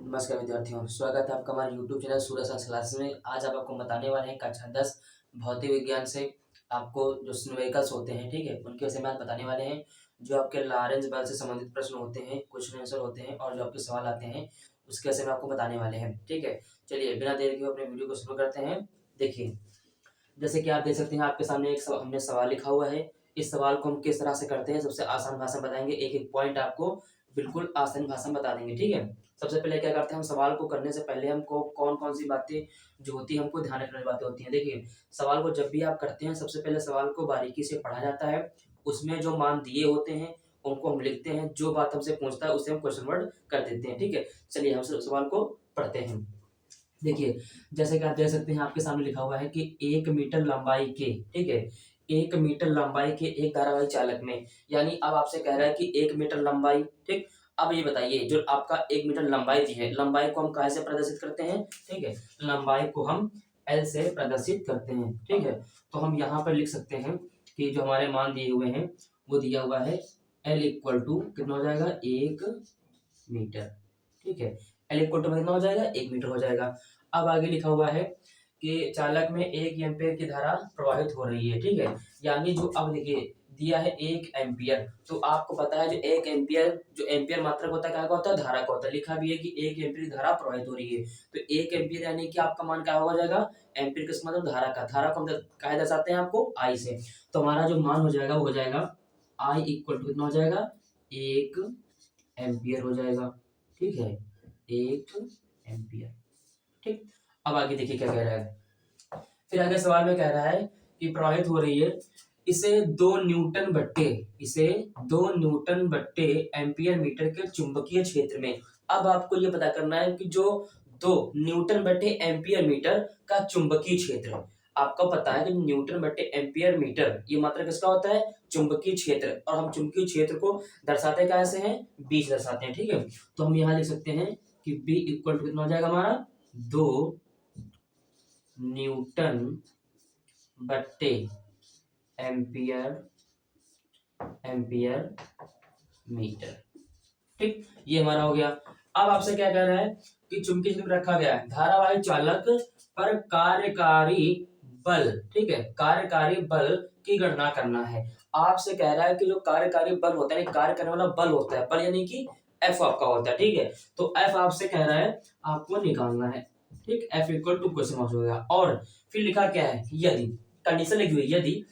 नमस्कार विद्यार्थियों, स्वागत है आपका हमारे YouTube चैनल सूर्य साइंस क्लासेस में। आज आप आपको बताने वाले हैं कक्षा 10 भौतिक विज्ञान से आपको जो न्यूमेरिकल्स होते हैं, ठीक है, उनके विषय में आज बताने वाले हैं। जो आपके लॉरेंज बल से संबंधित प्रश्न होते हैं, क्वेश्चन आंसर होते हैं और जो आपके सवाल आते हैं उसके विषय में आपको बताने वाले हैं, ठीक है। चलिए बिना देर के अपने वीडियो को शुरू करते हैं। देखिए, जैसे कि आप देख सकते हैं आपके सामने हमने सवाल लिखा हुआ है। इस सवाल को हम किस तरह से करते हैं सबसे आसान भाषा में बताएंगे, एक एक पॉइंट आपको बिल्कुल आसान भाषा में बता देंगे, ठीक है। सबसे पहले क्या करते हैं, हम सवाल को करने से पहले हमको कौन कौन सी बातें जो होती है हमको ध्यान रखने वाली बातें होती हैं। देखिए, सवाल को जब भी आप करते हैं सबसे पहले सवाल को बारीकी से पढ़ा जाता है। उसमें जो मान दिए होते हैं उनको हम लिखते हैं, जो बात हमसे पूछता है उसे हम क्वेश्चन वर्ड कर देते हैं, ठीक है। चलिए हम सवाल को पढ़ते हैं। देखिए, जैसे कि आप देख सकते हैं आपके सामने लिखा हुआ है कि 1 मीटर लंबाई के, ठीक है, 1 मीटर लंबाई के एक धारावाही चालक में, यानी अब आपसे कह रहा है कि 1 मीटर लंबाई, ठीक। अब ये बताइए, जो आपका 1 मीटर लंबाई दी है, लंबाई को हम काहे से प्रदर्शित करते हैं, ठीक है, लंबाई को हम एल से प्रदर्शित करते हैं, ठीक है। तो हम यहाँ पर लिख सकते हैं कि जो हमारे मान दिए हुए हैं वो दिया हुआ है एल इक्वल टू कितना हो जाएगा, 1 मीटर, ठीक है। एल इक्वल टू कितना हो जाएगा, 1 मीटर हो जाएगा। अब आगे लिखा हुआ है कि चालक में 1 एम्पियर की धारा प्रवाहित हो रही है, ठीक है। यानी जो अब देखिए दिया है 1 एम्पियर, तो आपको पता है जो 1 एम्पियर, जो एम्पियर मात्रक होता है क्या होता है, धारा का होता है। लिखा भी है कि 1 एम्पियर की धारा प्रवाहित हो रही है, तो 1 एम्पियर यानी कि आपका मान क्या हो जाएगा, एम्पियर किस मतलब धारा का, धारा को हम काहे दर्शाते हैं आपको, आई से। तो हमारा जो मान हो जाएगा वो हो जाएगा आई इक्वल टू कितना हो जाएगा, 1 एम्पियर हो जाएगा, ठीक है, 1 एम्पियर, ठीक। अब आगे देखिए क्या कह रहा है। फिर आगे सवाल में कह रहा है कि प्रवाहित हो रही है, इसे 2 न्यूटन बट्टे एम्पियर मीटर के चुंबकीय क्षेत्र में। अब आपको ये पता करना है कि जो 2 न्यूटन बट्टे एम्पियर मीटर का चुंबकीय क्षेत्र, आपको पता है कि न्यूटन बट्टे एम्पियर मीटर ये मात्रा किसका होता है, चुंबकीय क्षेत्र। और हम चुंबकीय क्षेत्र को दर्शाते कैसे हैं, बी से दर्शाते हैं, ठीक है। तो हम यहाँ लिख सकते हैं कि बी इक्वल टू कितना हो जाएगा हमारा, 2 न्यूटन बट्टे एम्पियर मीटर, ठीक। ये हमारा हो गया। अब आपसे क्या कह रहा है कि चुंबकीय क्षेत्र रखा गया है, धारावाही चालक पर कार्यकारी बल, ठीक है, कार्यकारी बल की गणना करना है। आपसे कह रहा है कि जो कार्यकारी बल होता है, कार्य करने वाला बल होता है, बल यानी कि एफ आपका होता है, ठीक है। तो एफ आपसे कह रहा है आपको निकालना है, ठीक। F equal to question mark हो गया। और फिर लिखा क्या है, यदि, कंडीशन लिखी हुई, यदि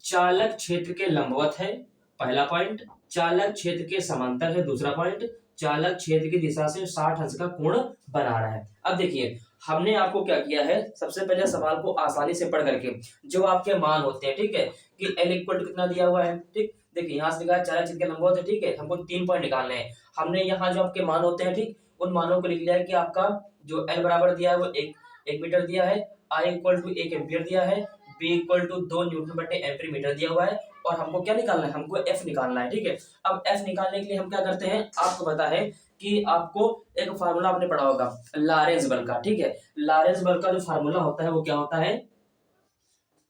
चालक क्षेत्र के लंबवत है, पहला पॉइंट, चालक क्षेत्र के समांतर है, दूसरा पॉइंट, चालक क्षेत्र की दिशा से 60 अंश का कोण बना रहा है। अब देखिए हमने आपको क्या किया है, सबसे पहले सवाल को आसानी से पढ़ करके जो आपके मान होते हैं, ठीक है, कि एल इक्वल टू कितना दिया हुआ है, ठीक। देखिए यहाँ से लिखा है चालक क्षेत्र के लंबवत है, ठीक है, हमको 3 पॉइंट निकालने हैं। हमने यहाँ जो आपके मान होते हैं, ठीक, उन मानों को लिख लिया है कि आपका जो एल बराबर दिया है वो 1 मीटर दिया है, आई इक्वल टू 1 एम्पियर दिया है, बी इक्वल टू 2 न्यूटन बटे एम्पियर मीटर दिया हुआ है। और हमको क्या निकालना है, हमको एफ निकालना है, ठीक है। अब एफ निकालने के लिए हम क्या करते हैं, आपको पता है कि आपको एक फार्मूला आपने पढ़ा होगा लॉरेंज बल का, ठीक है। लॉरेंज बल का जो फार्मूला होता है वो क्या होता है,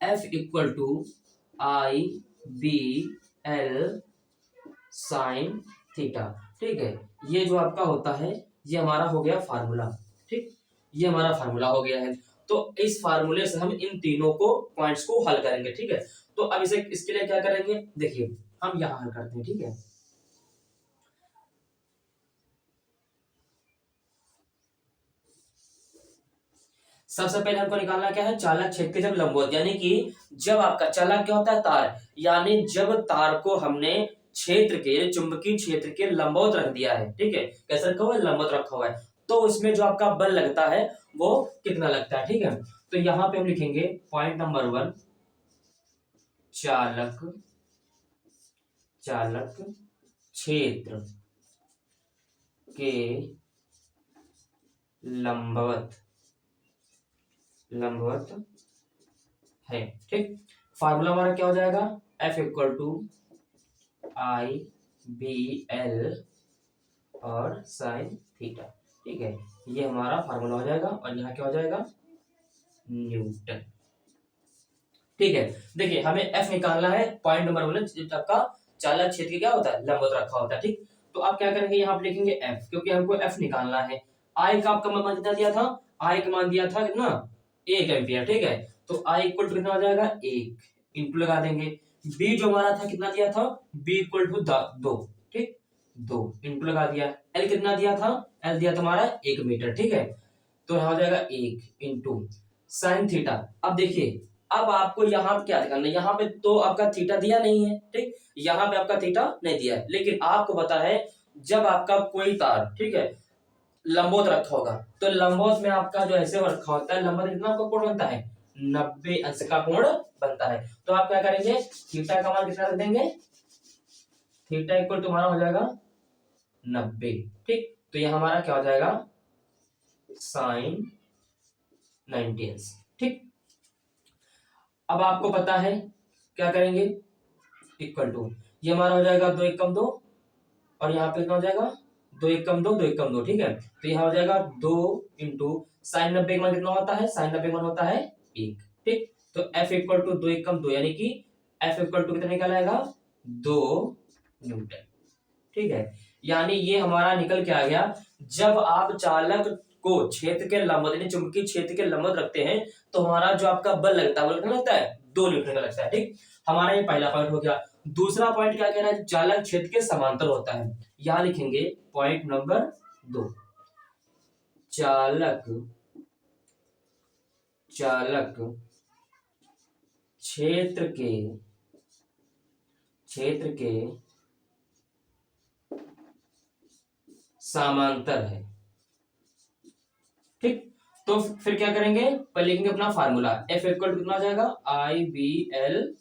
F equal to I B L sine theta, ठीक है। ये जो आपका होता है ये हमारा हो गया फार्मूला, ठीक, ये हमारा फार्मूला हो गया है। तो इस फार्मूले से हम इन तीनों को पॉइंट्स को हल करेंगे, ठीक है। तो अब इसे इसके लिए क्या करेंगे, देखिए हम यहां हल करते हैं, ठीक है। सबसे पहले हमको निकालना क्या है, चालक क्षेत्र के जब लंबवत, यानी कि जब आपका चालक क्या होता है, तार, यानी जब तार को हमने क्षेत्र के, चुंबकीय क्षेत्र के लंबवत रख दिया है, ठीक है, कैसे रखा हुआ है, लंबवत रखा हुआ है, तो उसमें जो आपका बल लगता है वो कितना लगता है, ठीक है। तो यहां पे हम लिखेंगे पॉइंट नंबर 1, चालक क्षेत्र के लंबवत है, ठीक। फार्मूला हमारा क्या हो जाएगा, F equal to I B L और साइन थीटा, ठीक है। ये हमारा फार्मूला हो जाएगा और यहाँ क्या हो जाएगा, न्यूटन, ठीक है। देखिए हमें एफ निकालना है, पॉइंट नंबर 1 आपका चालक क्षेत्र क्या होता है, लंबवत रखा होता है, ठीक। तो आप क्या करेंगे, यहाँ पे लिखेंगे एफ, क्योंकि हमको एफ निकालना है। आई का आपका मान कितना दिया था, आई का मान दिया था कितना 1 एम्पियर, ठीक है। तो आई इक्वल टू कितना हो जाएगा 1, इंटू लगा देंगे। बी जो हमारा था कितना दिया था, बी इक्वल टू 2, ठीक 2 इंटू लगा दिया। एल कितना दिया था, एल दिया था हमारा 1 मीटर, ठीक है। तो यहाँ हो जाएगा 1 इंटू साइन थीटा। अब देखिए अब आपको यहाँ पे क्या करना है, यहाँ पे तो आपका थीटा दिया नहीं है, ठीक, यहाँ पे आपका थीटा नहीं दिया है, लेकिन आपको पता है जब आपका कोई तार, ठीक है, लंबवत रखा होगा तो लंबवत में आपका जो ऐसे रखा होता है, लंबवत कितना आपका कोण बनता है 90 अंश का कोण बनता है। तो आप क्या करेंगे, थीटा का मान कितना रख देंगे, थीटा इक्वल तुम्हारा हो जाएगा 90, ठीक। तो ये हमारा क्या हो जाएगा साइन 90 अंश, ठीक। अब आपको पता है क्या करेंगे, इक्वल टू ये हमारा हो जाएगा 2 एकम 2 और यहाँ पे कितना हो जाएगा 2 एकम 2 2 एकम 2, ठीक है। तो यहाँ हो जाएगा 2 इंटू साइन 90 का मान कितना होता है, साइन 90 का मान होता है 1, ठीक। तो F इक्वल टू 2 एकम 2 यानी कि F इक्वल टू कितना निकल आएगा 2 न्यूटन, ठीक है। यानी ये हमारा निकल के आ गया, जब आप चालक को क्षेत्र के लंबवत यानी चुंबकीय क्षेत्र के लंबवत रखते हैं तो हमारा जो आपका बल लगता है वो कितना लगता है 2 न्यूटन का लगता है, ठीक। हमारा ये पहला पॉइंट हो गया। दूसरा पॉइंट क्या कह रहा है, चालक क्षेत्र के समांतर होता है। यहां लिखेंगे पॉइंट नंबर 2, चालक क्षेत्र के समांतर है, ठीक। तो फिर क्या करेंगे, पहले लिखेंगे अपना फार्मूला, F इक्वल टू कितना आ जाएगा IBL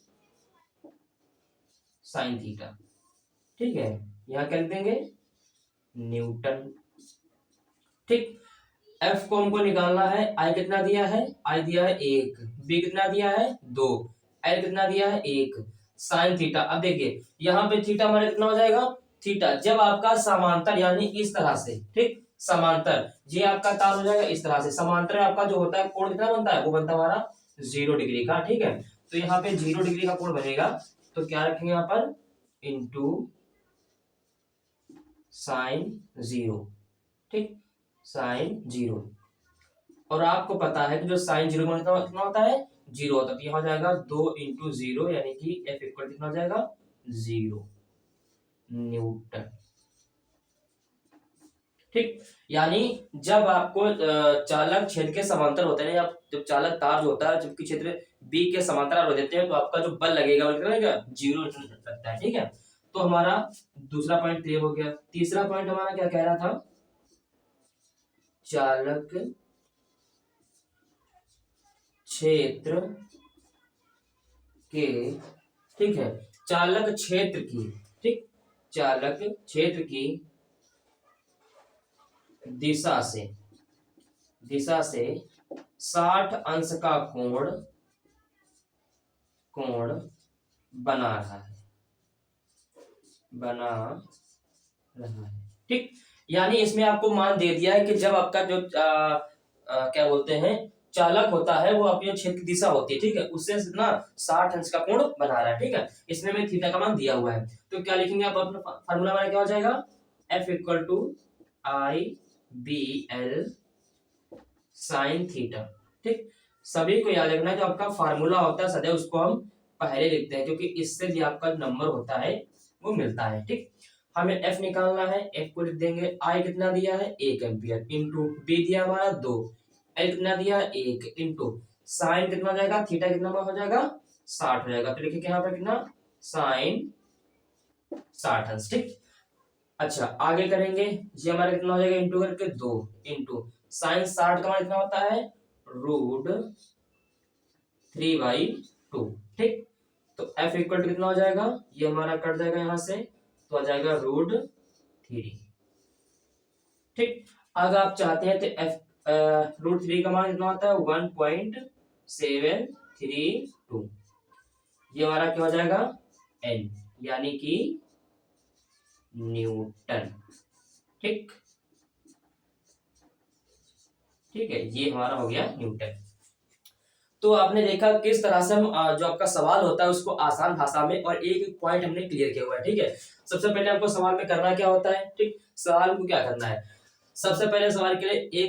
साइन थीटा, ठीक है। यहां क्या लिख देंगे न्यूटन, ठीक। F को हमको निकालना है, I कितना दिया है, I दिया है 1, B कितना दिया है 2, L कितना दिया है 1, साइन थीटा। अब देखिए यहाँ पे थीटा हमारा कितना हो जाएगा, थीटा जब आपका समांतर यानी इस तरह से, ठीक, समांतर ये आपका तार हो जाएगा इस तरह से, समांतर आपका जो होता है कोण कितना बनता है, वो बनता है हमारा 0 डिग्री का, ठीक है। तो यहाँ पे 0 डिग्री का कोण बनेगा, तो क्या रखेंगे यहाँ पर इंटू साइन 0, ठीक, साइन 0। और आपको पता है कि जो साइन 0 कितना होता है 0 होता है, तो यहाँ हो जाएगा 2 इंटू 0 यानी कि F इक्वल कितना हो जाएगा 0 न्यूटन, ठीक। यानी जब आपको चालक क्षेत्र के समांतर होते हैं, या जब चालक तार जो होता है जबकि क्षेत्र B के समांतर हो देते हैं तो आपका जो बल लगेगा वो कितना लगेगा 0 लगता है, ठीक है। तो हमारा दूसरा पॉइंट क्लियर हो गया। तीसरा पॉइंट हमारा क्या कह रहा था, चालक क्षेत्र के, ठीक है, चालक क्षेत्र की, ठीक, चालक क्षेत्र की दिशा से 60 अंश का कोण बना रहा है, ठीक। यानी इसमें आपको मान दे दिया है कि जब आपका जो क्या बोलते हैं चालक होता है वो अपने क्षेत्र की दिशा होती है, ठीक है, उससे ना 60 अंश का कोण बना रहा है, ठीक है। इसमें में थीटा का मान दिया हुआ है, तो क्या लिखेंगे आप अपना फार्मूला हमारा क्या हो जाएगा F equal to IBL sine theta, ठीक। सभी को याद रखना है जो आपका फार्मूला होता है सदैव उसको हम पहले लिखते हैं, क्योंकि इससे जो आपका नंबर होता है वो मिलता है, ठीक। हमें F निकालना है, F को लिख देंगे I कितना दिया है 1 एम्पियर इंटू B दिया हमारा 2, L कितना दिया 1 इंटू साइन कितना जाएगा थीटा कितना हो जाएगा 60 हो जाएगा, तो लिखिए यहाँ पर कितना साइन 60 अंश, ठीक। अच्छा आगे करेंगे, ये हमारा कितना हो जाएगा इंटू करके 2 इंटू साइन 60 का मान कितना होता है √3/2, ठीक। तो F इक्वल टू कितना हो जाएगा, ये हमारा कट जाएगा यहां से, तो आ जाएगा √3, ठीक। अगर आप चाहते हैं तो √3 का मान कितना होता है 1.732, ये हमारा क्या हो जाएगा N यानी कि न्यूटन, ठीक, ठीक है, ये हमारा हो गया न्यूटन। तो आपने देखा किस तरह से हम जो आपका सवाल होता है उसको आसान भाषा में और एक एक पॉइंट हमने क्लियर किया हुआ है, ठीक है। सबसे पहले आपको सवाल में करना क्या होता है, ठीक, सवाल को क्या करना है, सबसे पहले सवाल के लिए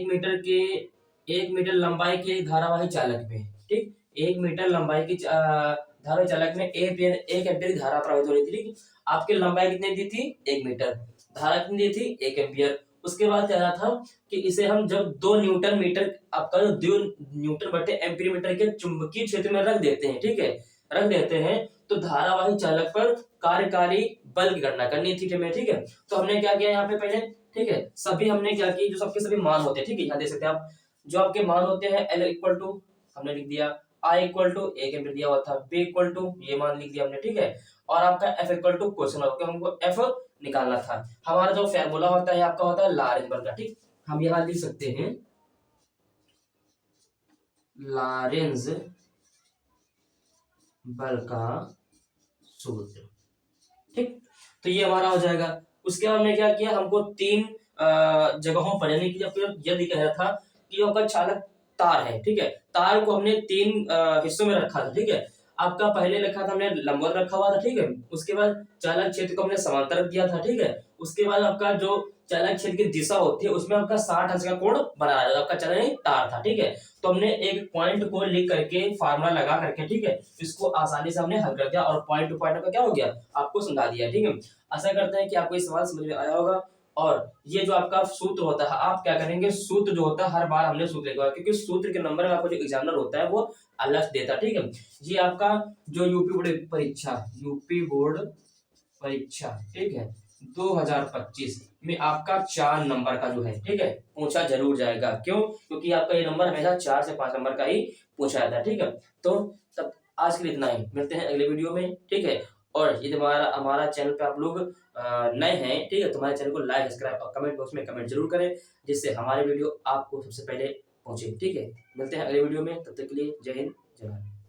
1 मीटर लंबाई के धारावाही चालक में, ठीक, 1 मीटर लंबाई की धारावाही चालक में 1 एम्पीयर की धारा प्रवाहित हो रही थी, ठीक। आपकी लंबाई कितनी दी थी? 1 मीटर, धारा कितनी दी थी? 1 एम्पीयर। उसके बाद क्या था कि इसे हम जब 2 न्यूटन मीटर, आपका जो 2 न्यूटन/एम्पीयर के चुंबकीय क्षेत्र में रख देते हैं, ठीक है, रख देते हैं, तो धारावाही चालक पर कार्यकारी बल की गणना करनी थी हमें, ठीक है। तो हमने क्या किया यहाँ पे पहले, ठीक है, सभी हमने क्या की, जो सबके सभी मान होते हैं, ठीक है, यहाँ देख सकते हैं आप, जो आपके मान होते हैं L इक्वल टू हमने लिख दिया, I इक्वल टू 1 एम्पीयर दिया हुआ था, B इक्वल टू ये मान लिख दिया हमने, ठीक है, और आपका F इक्वल टू क्वेश्चन होगा, हमको F निकालना था। हमारा जो फॉर्मूला होता है आपका होता है लॉरेंज बल का, ठीक। हम यहाँ लिख सकते हैं लॉरेंज बल का सूत्र, ठीक। तो ये हमारा हो जाएगा। उसके बाद हमने क्या किया, हमको 3 जगहों पर, यानी कि यदि कह रहा था कि आपका चालक तार है, ठीक है, तार को हमने 3 हिस्सों में रखा था, ठीक है। आपका पहले रखा था हमने लंबवत रखा हुआ था, ठीक है। उसके बाद चालक क्षेत्र को हमने समांतर रख दिया था, ठीक है। उसके बाद आपका जो चालक क्षेत्र की दिशा होती है उसमें आपका 60 अंश का कोण बनाया जाता है, आपका चालक तार था, ठीक है। तो हमने एक पॉइंट को लिख करके फार्मूला लगा करके, ठीक है, इसको आसानी से हमने हल कर दिया और पॉइंट टू पॉइंट का क्या हो गया आपको समझा दिया, ठीक है। आशा करते हैं कि आपको ये सवाल समझ में आया होगा। और ये जो आपका सूत्र होता है, आप क्या करेंगे, सूत्र जो होता है हर बार हमने सूत्र लिखा, क्योंकि सूत्र के नंबर में आपको जो एग्जामिनर होता है वो अलग देता है, ठीक है। ये आपका जो यूपी बोर्ड परीक्षा, ठीक है, 2025 में आपका 4 नंबर का जो है, ठीक है, पूछा जरूर जाएगा। क्यों? क्योंकि आपका ये नंबर हमेशा 4 से 5 नंबर का ही पूछा जाता है, ठीक है। तो तब आज के लिए इतना ही, मिलते हैं अगले वीडियो में, ठीक है। और यदि हमारा चैनल पे आप लोग नए हैं, ठीक है, तो हमारे चैनल को लाइक, सब्सक्राइब और कमेंट बॉक्स में कमेंट जरूर करें, जिससे हमारे वीडियो आपको सबसे पहले पहुंचे, ठीक है। मिलते हैं अगले वीडियो में, तब तक के लिए जय हिंद, जय भारत।